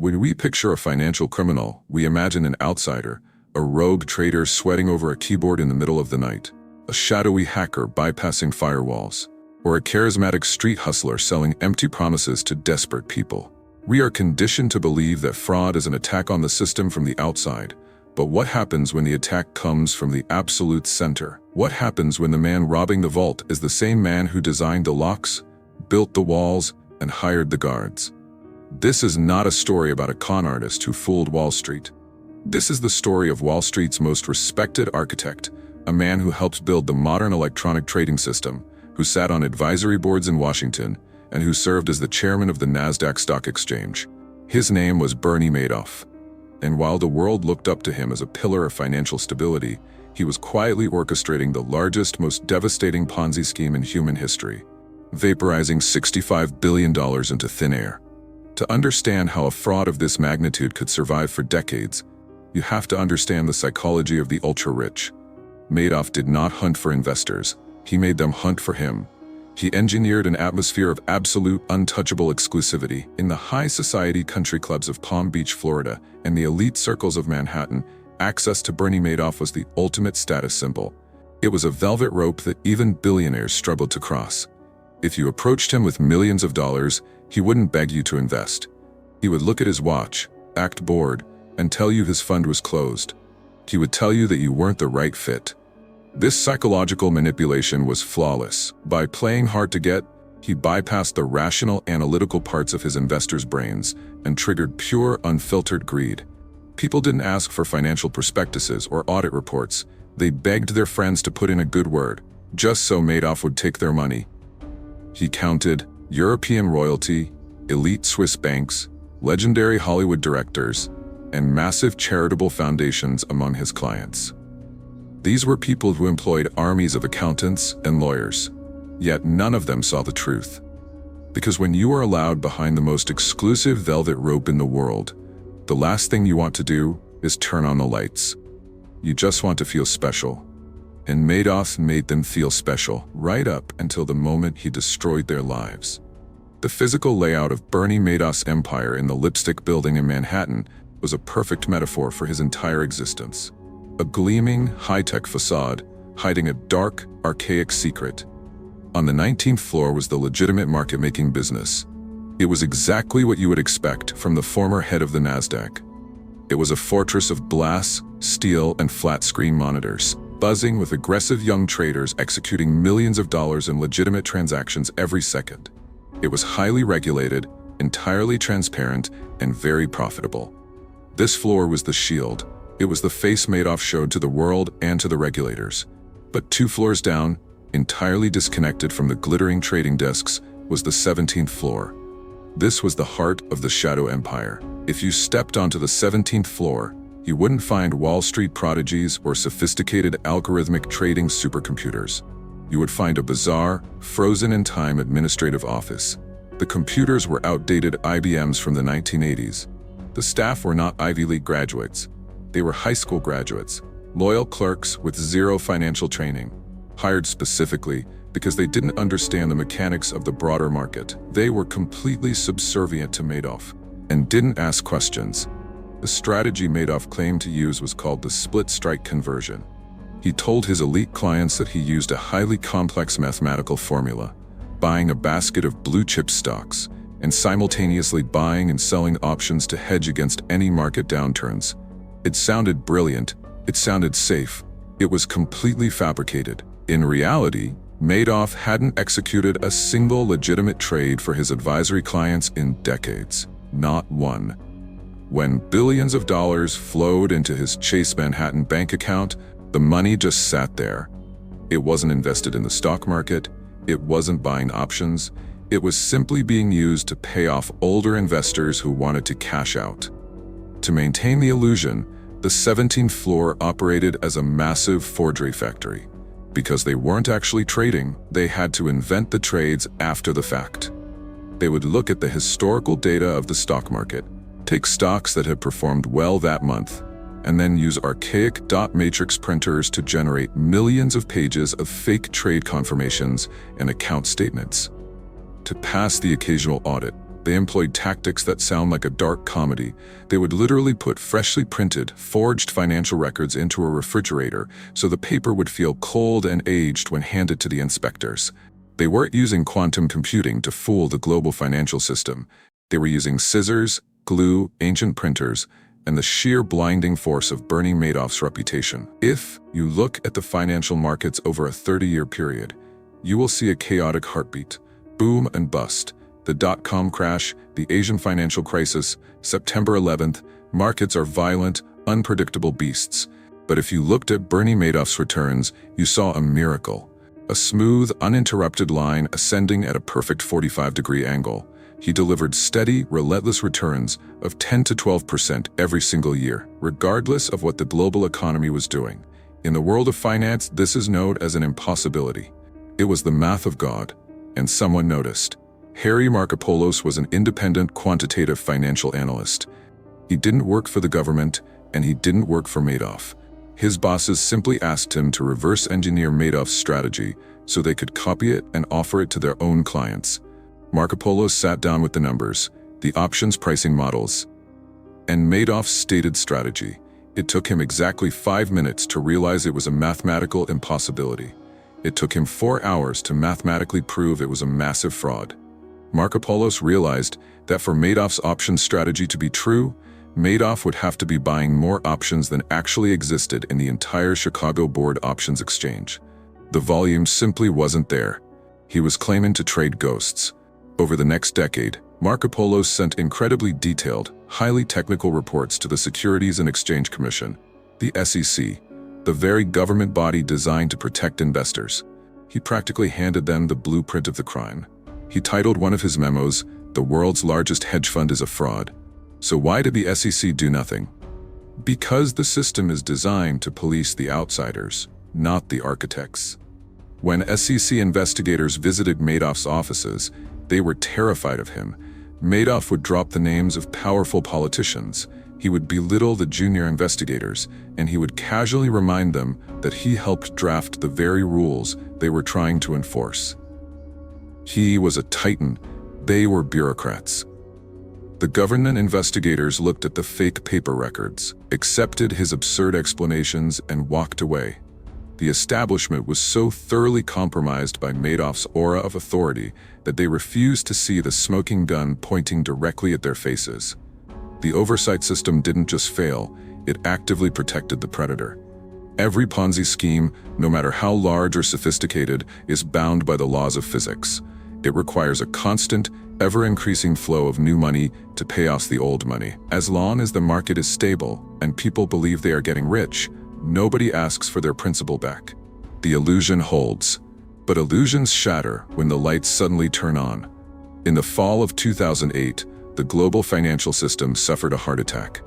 When we picture a financial criminal, we imagine an outsider, a rogue trader sweating over a keyboard in the middle of the night, a shadowy hacker bypassing firewalls, or a charismatic street hustler selling empty promises to desperate people. We are conditioned to believe that fraud is an attack on the system from the outside. But what happens when the attack comes from the absolute center? What happens when the man robbing the vault is the same man who designed the locks, built the walls, and hired the guards? This is not a story about a con artist who fooled Wall Street. This is the story of Wall Street's most respected architect, a man who helped build the modern electronic trading system, who sat on advisory boards in Washington, and who served as the chairman of the NASDAQ stock exchange. His name was Bernie Madoff. And while the world looked up to him as a pillar of financial stability, he was quietly orchestrating the largest, most devastating Ponzi scheme in human history, vaporizing $65 billion into thin air. To understand how a fraud of this magnitude could survive for decades, you have to understand the psychology of the ultra-rich. Madoff did not hunt for investors, he made them hunt for him. He engineered an atmosphere of absolute, untouchable exclusivity. In the high society country clubs of Palm Beach, Florida, and the elite circles of Manhattan, access to Bernie Madoff was the ultimate status symbol. It was a velvet rope that even billionaires struggled to cross. If you approached him with millions of dollars, he wouldn't beg you to invest. He would look at his watch, act bored, and tell you his fund was closed. He would tell you that you weren't the right fit. This psychological manipulation was flawless. By playing hard to get, he bypassed the rational, analytical parts of his investors' brains and triggered pure, unfiltered greed. People didn't ask for financial prospectuses or audit reports. They begged their friends to put in a good word, just so Madoff would take their money. He counted European royalty, elite Swiss banks, legendary Hollywood directors, and massive charitable foundations among his clients. These were people who employed armies of accountants and lawyers, yet none of them saw the truth. Because when you are allowed behind the most exclusive velvet rope in the world, the last thing you want to do is turn on the lights. You just want to feel special. And Madoff made them feel special right up until the moment he destroyed their lives. The physical layout of Bernie Madoff's empire in the Lipstick Building in Manhattan was a perfect metaphor for his entire existence. A gleaming, high-tech facade, hiding a dark, archaic secret. On the 19th floor was the legitimate market-making business. It was exactly what you would expect from the former head of the NASDAQ. It was a fortress of glass, steel, and flat-screen monitors, buzzing with aggressive young traders executing millions of dollars in legitimate transactions every second. It was highly regulated, entirely transparent, and very profitable. This floor was the shield. It was the face Madoff showed to the world and to the regulators. But 2 floors down, entirely disconnected from the glittering trading desks, was the 17th floor. This was the heart of the shadow empire. If you stepped onto the 17th floor, you wouldn't find Wall Street prodigies or sophisticated algorithmic trading supercomputers. You would find a bizarre, frozen-in-time administrative office. The computers were outdated IBMs from the 1980s. The staff were not Ivy League graduates. They were high school graduates, loyal clerks with zero financial training, hired specifically because they didn't understand the mechanics of the broader market. They were completely subservient to Madoff and didn't ask questions. The strategy Madoff claimed to use was called the split strike conversion. He told his elite clients that he used a highly complex mathematical formula, buying a basket of blue-chip stocks and simultaneously buying and selling options to hedge against any market downturns. It sounded brilliant, it sounded safe, it was completely fabricated. In reality, Madoff hadn't executed a single legitimate trade for his advisory clients in decades, not one. When billions of dollars flowed into his Chase Manhattan bank account, the money just sat there. It wasn't invested in the stock market, it wasn't buying options, it was simply being used to pay off older investors who wanted to cash out. To maintain the illusion, the 17th floor operated as a massive forgery factory. Because they weren't actually trading, they had to invent the trades after the fact. They would look at the historical data of the stock market, take stocks that had performed well that month, and then use archaic dot matrix printers to generate millions of pages of fake trade confirmations and account statements. To pass the occasional audit, They employed tactics that sound like a dark comedy. They would literally put freshly printed, forged financial records into a refrigerator so the paper would feel cold and aged when handed to the inspectors. They weren't using quantum computing to fool the global financial system. They were using scissors, glue, ancient printers, and the sheer blinding force of Bernie Madoff's reputation. If you look at the financial markets over a 30-year period, you will see a chaotic heartbeat, boom and bust. The dot-com crash, the Asian financial crisis, September 11th, markets are violent, unpredictable beasts. But if you looked at Bernie Madoff's returns, you saw a miracle. A smooth, uninterrupted line ascending at a perfect 45-degree angle. He delivered steady, relentless returns of 10 to 12% every single year, regardless of what the global economy was doing. In the world of finance, this is known as an impossibility. It was the math of God, and someone noticed. Harry Markopolos was an independent quantitative financial analyst. He didn't work for the government, and he didn't work for Madoff. His bosses simply asked him to reverse engineer Madoff's strategy so they could copy it and offer it to their own clients. Markopolos sat down with the numbers, the options pricing models, and Madoff's stated strategy. It took him exactly 5 minutes to realize it was a mathematical impossibility. It took him 4 hours to mathematically prove it was a massive fraud. Markopolos realized that for Madoff's options strategy to be true, Madoff would have to be buying more options than actually existed in the entire Chicago Board Options Exchange. The volume simply wasn't there. He was claiming to trade ghosts. Over the next decade, Markopolos sent incredibly detailed, highly technical reports to the Securities and Exchange Commission, the SEC, the very government body designed to protect investors. He practically handed them the blueprint of the crime. He titled one of his memos, "The World's Largest Hedge Fund is a Fraud." So why did the SEC do nothing? Because the system is designed to police the outsiders, not the architects. When SEC investigators visited Madoff's offices, they were terrified of him. Madoff would drop the names of powerful politicians. He would belittle the junior investigators, and he would casually remind them that he helped draft the very rules they were trying to enforce. He was a titan. They were bureaucrats. The government investigators looked at the fake paper records, accepted his absurd explanations, and walked away. The establishment was so thoroughly compromised by Madoff's aura of authority that they refused to see the smoking gun pointing directly at their faces. The oversight system didn't just fail, it actively protected the predator. Every Ponzi scheme, no matter how large or sophisticated, is bound by the laws of physics. It requires a constant, ever-increasing flow of new money to pay off the old money. As long as the market is stable and people believe they are getting rich, nobody asks for their principal back. The illusion holds. But illusions shatter when the lights suddenly turn on. In the fall of 2008, the global financial system suffered a heart attack.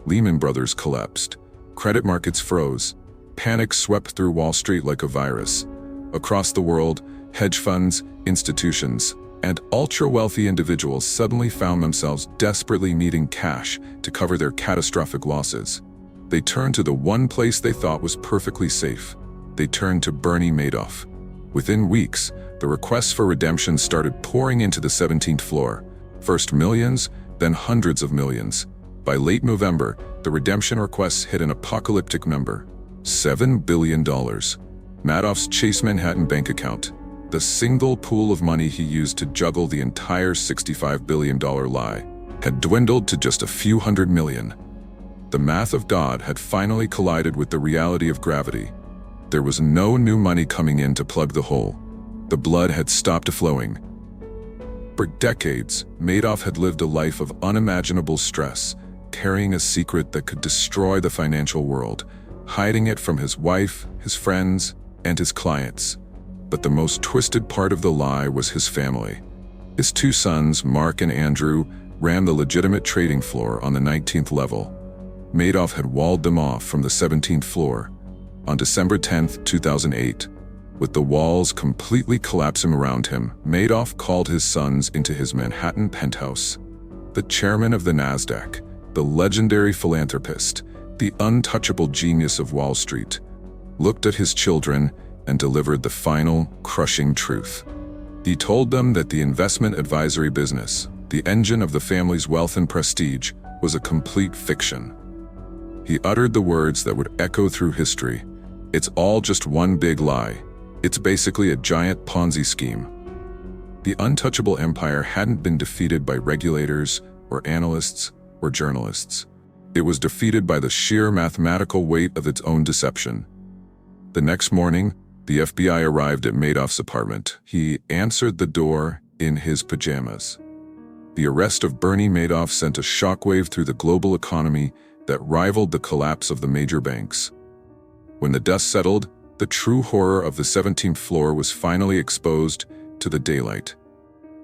Lehman Brothers collapsed. Credit markets froze. Panic swept through Wall Street like a virus. Across the world, hedge funds, institutions, and ultra-wealthy individuals suddenly found themselves desperately needing cash to cover their catastrophic losses. They turned to the one place they thought was perfectly safe. They turned to Bernie Madoff. Within weeks, the requests for redemption started pouring into the 17th floor. First millions, then hundreds of millions. By late November, the redemption requests hit an apocalyptic number: $7 billion. Madoff's Chase Manhattan bank account, the single pool of money he used to juggle the entire $65 billion lie, had dwindled to just a few hundred million. The math of God had finally collided with the reality of gravity. There was no new money coming in to plug the hole. The blood had stopped flowing. For decades, Madoff had lived a life of unimaginable stress, carrying a secret that could destroy the financial world, hiding it from his wife, his friends, and his clients. But the most twisted part of the lie was his family. His two sons, Mark and Andrew, ran the legitimate trading floor on the 19th level. Madoff had walled them off from the 17th floor. On December 10, 2008, with the walls completely collapsing around him, Madoff called his sons into his Manhattan penthouse. The chairman of the NASDAQ, the legendary philanthropist, the untouchable genius of Wall Street, looked at his children and delivered the final, crushing truth. He told them that the investment advisory business, The engine of the family's wealth and prestige was a complete fiction. He uttered the words that would echo through history. It's all just one big lie. It's basically a giant Ponzi scheme. The untouchable empire hadn't been defeated by regulators or analysts or journalists. It was defeated by the sheer mathematical weight of its own deception. The next morning, the FBI arrived at Madoff's apartment. He answered the door in his pajamas. The arrest of Bernie Madoff sent a shockwave through the global economy that rivaled the collapse of the major banks. When the dust settled, the true horror of the 17th floor was finally exposed to the daylight.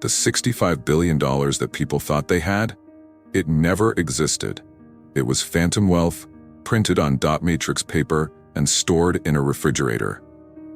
The $65 billion that people thought they had? It never existed. It was phantom wealth, printed on dot matrix paper and stored in a refrigerator.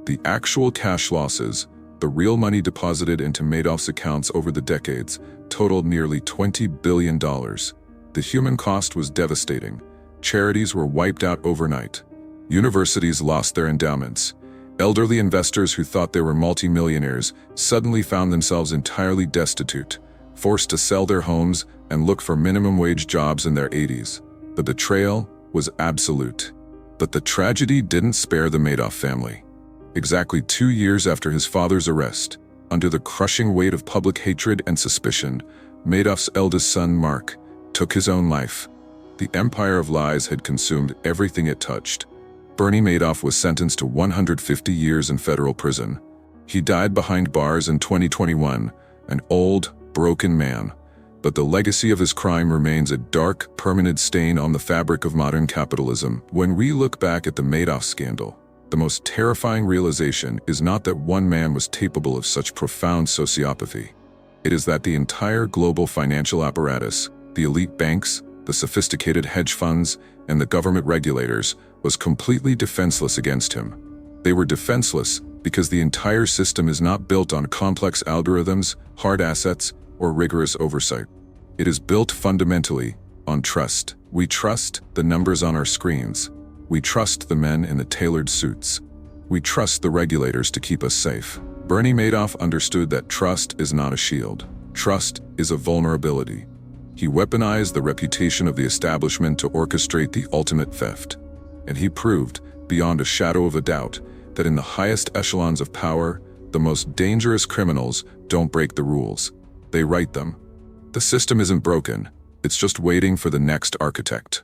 The actual cash losses, the real money deposited into Madoff's accounts over the decades, totaled nearly $20 billion. The human cost was devastating. Charities were wiped out overnight. Universities lost their endowments. Elderly investors who thought they were multimillionaires suddenly found themselves entirely destitute, forced to sell their homes and look for minimum wage jobs in their 80s. The betrayal was absolute. But the tragedy didn't spare the Madoff family. Exactly 2 years after his father's arrest, under the crushing weight of public hatred and suspicion, Madoff's eldest son, Mark, took his own life. The empire of lies had consumed everything it touched. Bernie Madoff was sentenced to 150 years in federal prison. He died behind bars in 2021, an old, broken man. But the legacy of his crime remains a dark, permanent stain on the fabric of modern capitalism. When we look back at the Madoff scandal, the most terrifying realization is not that one man was capable of such profound sociopathy. It is that the entire global financial apparatus, the elite banks, the sophisticated hedge funds, and the government regulators, was completely defenseless against him. They were defenseless because the entire system is not built on complex algorithms, hard assets, or rigorous oversight. It is built fundamentally on trust. We trust the numbers on our screens. We trust the men in the tailored suits. We trust the regulators to keep us safe. Bernie Madoff understood that trust is not a shield. Trust is a vulnerability. He weaponized the reputation of the establishment to orchestrate the ultimate theft. And he proved, beyond a shadow of a doubt, that in the highest echelons of power, the most dangerous criminals don't break the rules. They write them. The system isn't broken. It's just waiting for the next architect.